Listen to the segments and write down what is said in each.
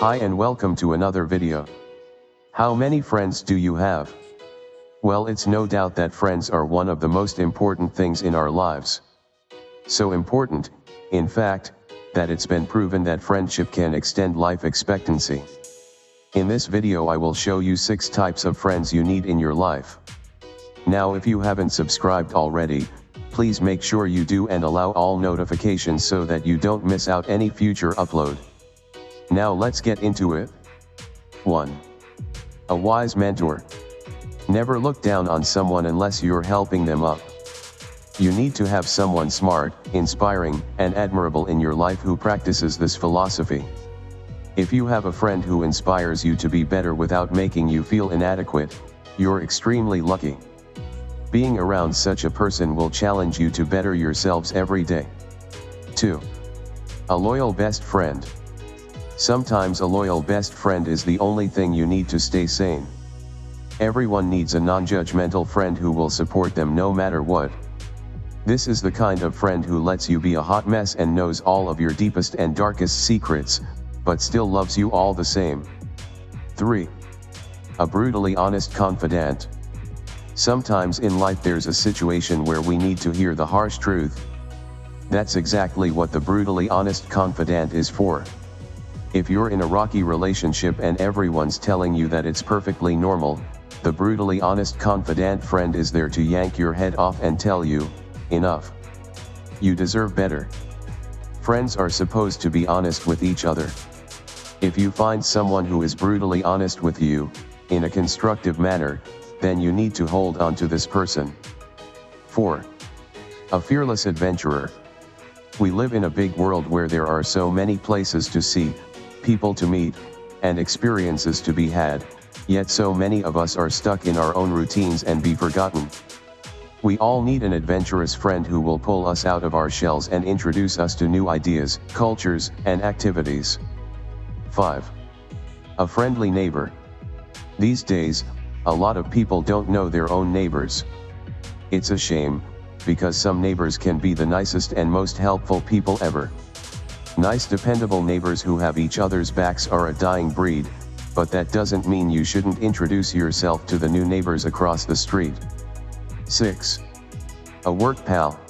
Hi and welcome to another video. How many friends do you have? Well, it's no doubt that friends are one of the most important things in our lives. So important, in fact, that it's been proven that friendship can extend life expectancy. In this video I will show you 6 types of friends you need in your life. Now if you haven't subscribed already, please make sure you do and allow all notifications so that you don't miss out any future upload. Now let's get into it. 1. A wise mentor. Never look down on someone unless you're helping them up. You need to have someone smart, inspiring, and admirable in your life who practices this philosophy. If you have a friend who inspires you to be better without making you feel inadequate, you're extremely lucky. Being around such a person will challenge you to better yourselves every day. 2. A loyal best friend. Sometimes a loyal best friend is the only thing you need to stay sane. Everyone needs a non-judgmental friend who will support them no matter what. This is the kind of friend who lets you be a hot mess and knows all of your deepest and darkest secrets, but still loves you all the same. 3. A brutally honest confidant. Sometimes in life there's a situation where we need to hear the harsh truth. That's exactly what the brutally honest confidant is for. If you're in a rocky relationship and everyone's telling you that it's perfectly normal, the brutally honest confidant friend is there to yank your head off and tell you, enough. You deserve better. Friends are supposed to be honest with each other. If you find someone who is brutally honest with you, in a constructive manner, then you need to hold on to this person. 4. A fearless adventurer. We live in a big world where there are so many places to see, people to meet, and experiences to be had, yet so many of us are stuck in our own routines and be forgotten. We all need an adventurous friend who will pull us out of our shells and introduce us to new ideas, cultures, and activities. 5. A friendly neighbor. These days, a lot of people don't know their own neighbors. It's a shame, because some neighbors can be the nicest and most helpful people ever. Nice dependable neighbors who have each other's backs are a dying breed, but that doesn't mean you shouldn't introduce yourself to the new neighbors across the street. 6. A work pal.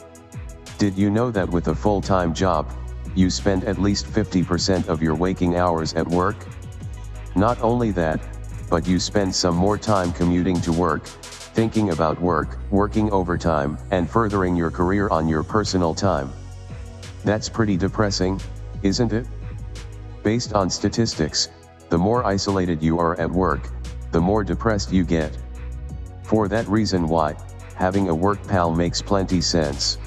Did you know that with a full-time job, you spend at least 50% of your waking hours at work? Not only that, but you spend some more time commuting to work, thinking about work, working overtime, and furthering your career on your personal time. That's pretty depressing, isn't it? Based on statistics, the more isolated you are at work, the more depressed you get. For that reason why, having a work pal makes plenty sense.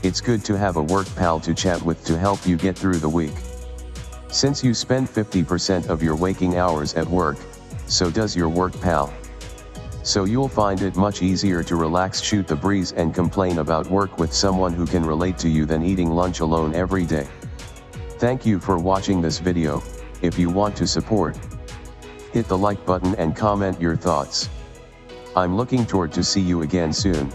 It's good to have a work pal to chat with to help you get through the week. Since you spend 50% of your waking hours at work, so does your work pal. So you'll find it much easier to relax, shoot the breeze and complain about work with someone who can relate to you than eating lunch alone every day. Thank you for watching this video. If you want to support, hit the like button and comment your thoughts. I'm looking forward to see you again soon.